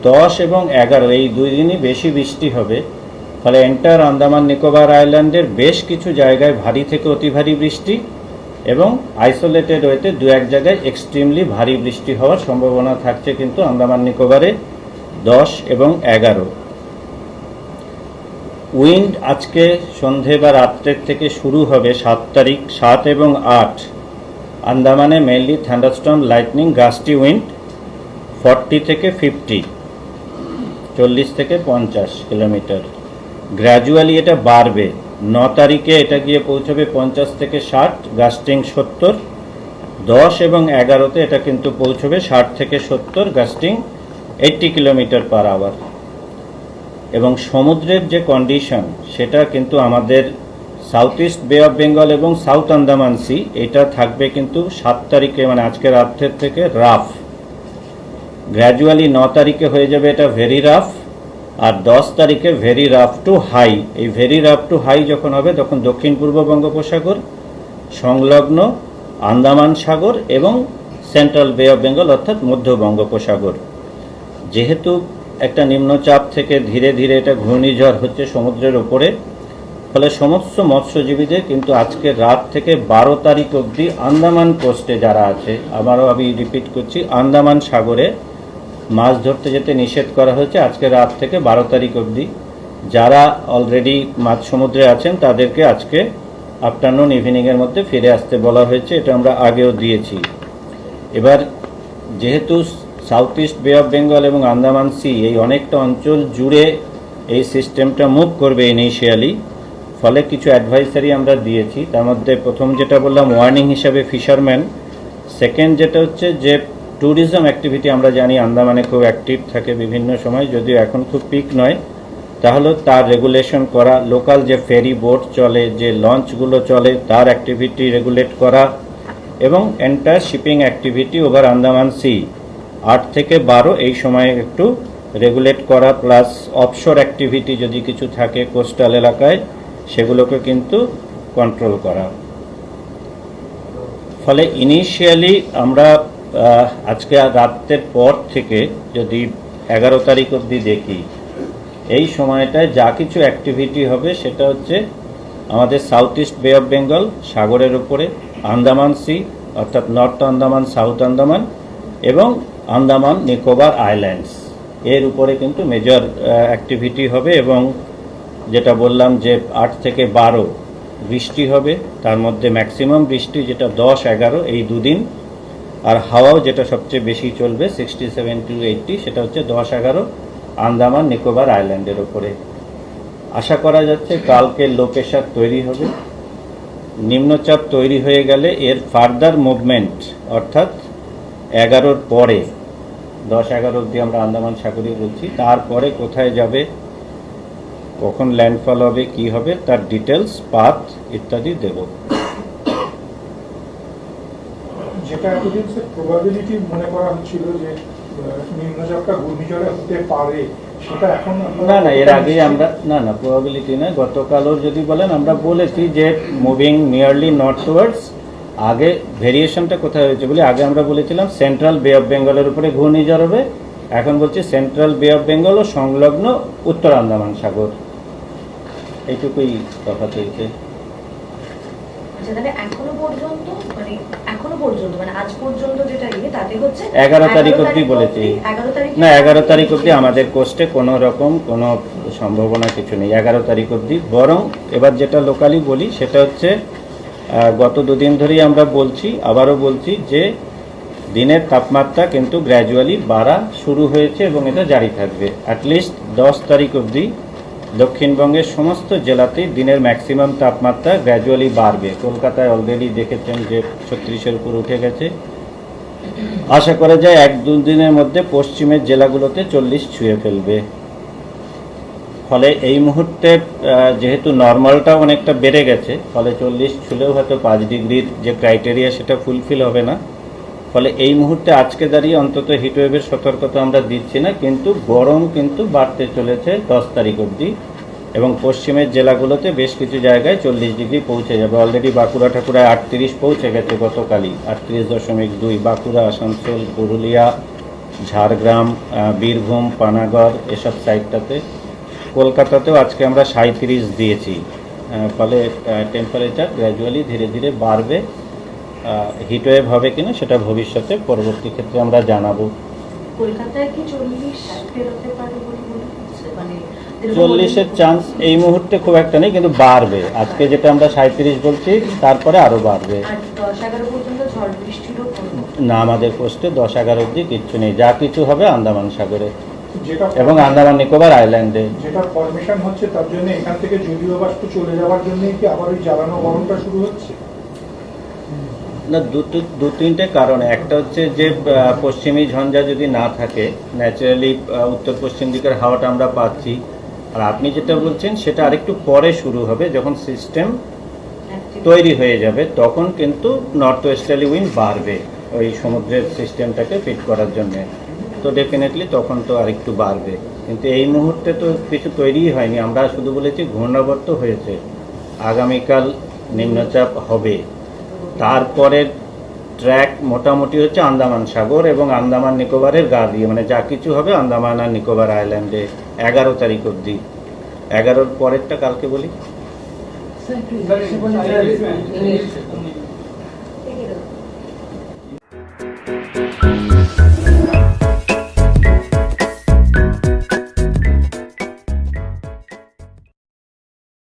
10 এবং 11 এই দুই দিনই বেশি বৃষ্টি হবে। ফলে এন্টার আন্দামান নিকোবর আইল্যান্ডের বেশ কিছু জায়গায় ভারী থেকে অতি ভারী বৃষ্টি এবং আইসোলেটেড ওয়েতে দু এক জায়গায় এক্সট্রিমলি ভারী বৃষ্টি হওয়ার সম্ভাবনা থাকছে কিন্তু আন্দামান নিকোবরে 10 এবং 11। উইন্ড আজকে সন্ধে বা রাত্রের থেকে শুরু হবে 7 তারিখ, 7 এবং 8 আন্দামানে mainly thunderstorm, lightning, gusty wind 40 থেকে 50, 40 থেকে 50 কিলোমিটার। গ্র্যাজুয়ালি এটা বাড়বে। 9 তারিখে এটা গিয়ে পৌঁছবে 50 থেকে 60, গাস্টিং 70। 10 এবং 11তে এটা কিন্তু পৌঁছবে 60 থেকে 70, গাস্টিং 80 কিলোমিটার পার আওয়ার। এবং সমুদ্রের যে কন্ডিশন সেটা কিন্তু আমাদের সাউথ ইস্ট বে অফ বেঙ্গল এবং সাউথ আন্দামান সি এটা থাকবে কিন্তু 7 তারিখে মানে আজকে রাত্রের থেকে রাফ। গ্র্যাজুয়ালি 9 তারিখে হয়ে যাবে এটা ভেরি রাফ, আর 10 তারিখে ভেরি রাফ টু হাই। এই ভেরি রাফ টু হাই যখন হবে তখন দক্ষিণ পূর্ব বঙ্গোপসাগর, সংলগ্ন আন্দামান সাগর এবং সেন্ট্রাল বে অফ বেঙ্গল অর্থাৎ মধ্য বঙ্গোপসাগর। যেহেতু একটা নিম্নচাপ থেকে ধীরে ধীরে এটা ঘূর্ণিঝড় হচ্ছে সমুদ্রের ওপরে, ফলে সমস্ত মৎস্যজীবীদের কিন্তু আজকে রাত থেকে 12 তারিখ অবধি আন্দামান কোস্টে যারা আছে, আবারও আমি রিপিট করছি, আন্দামান সাগরে মাছ ধরতে যেতে নিষেধ করা হয়েছে আজকে রাত থেকে 12 তারিখ অবধি। যারা অলরেডি মাঝ সমুদ্রে আছেন তাদেরকে আজকে আফটারনুন ইভিনিংয়ের মধ্যে ফিরে আসতে বলা হয়েছে, এটা আমরা আগেও দিয়েছি। এবার যেহেতু সাউথ ইস্ট বে অফ বেঙ্গল এবং আন্দামান সি এই অনেকটা অঞ্চল জুড়ে এই সিস্টেমটা মুভ করবে ইনিশিয়ালি, ফলে কিছু অ্যাডভাইসারি আমরা দিয়েছি। তার মধ্যে প্রথম যেটা বললাম ওয়ার্নিং হিসাবে ফিশারম্যান, সেকেন্ড যেটা হচ্ছে যে ট্যুরিজম অ্যাক্টিভিটি আমরা জানি আন্দামানে খুব অ্যাক্টিভ থাকে বিভিন্ন সময়, যদিও এখন খুব পিক নয়, তাহলে তার রেগুলেশন করা, লোকাল যে ফেরি বোট চলে, যে লঞ্চগুলো চলে তার অ্যাক্টিভিটি রেগুলেট করা, এবং entire shipping activity over Andaman sea 8 থেকে 12 এই সময়ে একটু রেগুলেট করা, প্লাস অফশোর অ্যাক্টিভিটি যদি কিছু থাকে কোস্টাল এলাকায় সেগুলোকে কিন্তু কন্ট্রোল করা। ফলে ইনিশিয়ালি আমরা আজকে রাতের পর থেকে যদি 11 তারিখ অবধি দেখি, এই সময়টায় যা কিছু অ্যাক্টিভিটি হবে সেটা হচ্ছে আমাদের সাউথ ইস্ট বে অফ বেঙ্গল সাগরের উপরে, আন্দামান সি অর্থাৎ নর্থ আন্দামান, সাউথ আন্দামান এবং আন্দামান নিকোবর আইল্যান্ডস এর উপরে কিন্তু মেজর অ্যাক্টিভিটি হবে। এবং যেটা বললাম যে 8 থেকে 12 বৃষ্টি হবে, তার মধ্যে ম্যাক্সিমাম বৃষ্টি যেটা 10-11 এই দুদিন, আর হাওয়াও যেটা সবচেয়ে বেশি চলবে 67 to 80, সেটা হচ্ছে 10-11 আন্দামান নিকোবর আইল্যান্ডের ওপরে। আশা করা যাচ্ছে কালকে লো প্রেশার তৈরি হবে। নিম্নচাপ তৈরি হয়ে গেলে এর ফার্দার মুভমেন্ট অর্থাৎ 11-র পরে 10-11 অবধি আমরা আন্দামান সাগরে বলছি, তারপরে কোথায় যাবে, কখন ল্যান্ডফল হবে, কি হবে, তার ডিটেলস, পাথ ইত্যাদি দেব। যেটা এতদিন প্রবাবিলিটি মনে করা হচ্ছিল যে নিম্নচাপটা ঘূর্ণিঝড়ে হতে পারে, সেটা এখন না এর আগে আমরা না প্রবাবিলিটি না, গতকালও যদি বলেন আমরা বলেছি যে মুভিং নিয়ারলি নর্থওয়ার্ডস। আগে ভেরিয়েশনটা কোথায় হয়েছে বলে আগে আমরা বলেছিলাম সেন্ট্রাল বে অফ বেঙ্গলের উপরে ঘূর্ণিঝড় হবে, এখন বলছি সেন্ট্রাল বে অফ বেঙ্গল ও সংলগ্ন উত্তর আন্দামান সাগর, এইটুকুই তফাৎ হয়েছে। আজ পর্যন্ত যেটা তাতে হচ্ছে 11 তারিখ অবধি বলেছি। না 11 তারিখ অবধি আমাদের কোস্টে কোনো রকম কোনো সম্ভাবনা কিছু নেই 11 তারিখ অবধি। বরং এবার যেটা লোকালি বলি সেটা হচ্ছে গত দুদিন ধরেই আমরা বলছি, আবারও বলছি যে দিনের তাপমাত্রা কিন্তু গ্র্যাজুয়ালি বাড়া শুরু হয়েছে এবং এটা জারি থাকবে অ্যাটলিস্ট 10 তারিখ অবধি। দক্ষিণবঙ্গের সমস্ত জেলাতেই দিনের ম্যাক্সিমাম তাপমাত্রা গ্র্যাজুয়ালি বাড়বে। কলকাতায় অলরেডি দেখেছেন যে 36-এর উপর উঠে গেছে। আশা করা যায় 1-2 দিনের মধ্যে পশ্চিমের জেলাগুলোতে 40 ছুঁয়ে ফেলবে। ফলে এই মুহূর্তে যেহেতু নর্মালটা অনেকটা বেড়ে গেছে, ফলে 40 ছুঁলেও হয়তো 5 ডিগ্রির যে ক্রাইটেরিয়া সেটা ফুলফিল হবে না। ফলে এই মুহূর্তে আজকে দাঁড়িয়ে অন্তত হিটওয়েভের সতর্কতা আমরা দিচ্ছি না, কিন্তু গরম কিন্তু বাড়তে চলেছে 10 তারিখ অবধি এবং পশ্চিমের জেলাগুলোতে বেশ কিছু জায়গায় 40 ডিগ্রি পৌঁছে যাবে। অলরেডি বাঁকুড়া ঠাকুরায় 38 পৌঁছে গেছে গতকালই, 38.2। বাঁকুড়া, আসানসোল, পুরুলিয়া, ঝাড়গ্রাম, বীরভূম, পানাগড় এসব সাইডটাতে। কলকাতাতেও আজকে আমরা 37 দিয়েছি। ফলে টেম্পারেচার গ্র্যাজুয়ালি ধীরে ধীরে বাড়বে। হিটওয়েভ হবে কিনা সেটা ভবিষ্যতে পরবর্তী ক্ষেত্রে আমরা জানাবো। কলকাতায় কি 40 পেরোতে পারে বলে মনে হচ্ছে? মানে 40-এর চান্স এই মুহূর্তে খুব একটা নেই, কিন্তু বাড়বে। আজকে যেটা আমরা 37 বলছি, তারপরে আরো বাড়বে। আর 10-11 পর্যন্ত ঝড় বৃষ্টিরও কোনো না, আমাদের পোস্টে 10-11 অব্দি কিচ্ছু নেই। যা কিছু হবে আন্দামান সাগরে যেটা এবং আন্দামান নিকোবর আইল্যান্ডে। যেটা ফরমেশন হচ্ছে তার জন্য এখান থেকে জলীয় বাষ্প চলে যাওয়ার জন্য কি আবার ওই জ্বালানো গরমটা শুরু হচ্ছে? না, দু তিনটে কারণ। একটা হচ্ছে যে পশ্চিমী ঝঞ্ঝা যদি না থাকে, ন্যাচারালি উত্তর পশ্চিম দিকের হাওয়াটা আমরা পাচ্ছি। আর আপনি যেটা বলছেন সেটা আরেকটু পরে শুরু হবে, যখন সিস্টেম তৈরি হয়ে যাবে তখন কিন্তু নর্থ ওয়েস্টার্লি উইন্ড বাড়বে ওই সমুদ্রের সিস্টেমটাকে ফিট করার জন্যে। তো ডেফিনেটলি তখন তো আরেকটু বাড়বে, কিন্তু এই মুহূর্তে তো কিছু তৈরিই হয়নি। আমরা শুধু বলেছি ঘূর্ণাবর্ত হয়েছে, আগামীকাল নিম্নচাপ হবে। তারপরে ট্র্যাক মোটামুটি হচ্ছে আন্দামান সাগর এবং আন্দামান নিকোবরের গা দিয়ে, মানে যা কিছু হবে আন্দামান আর নিকোবর আইল্যান্ডে 11 তারিখ অবধি। 11-র পরেরটা কালকে বলি।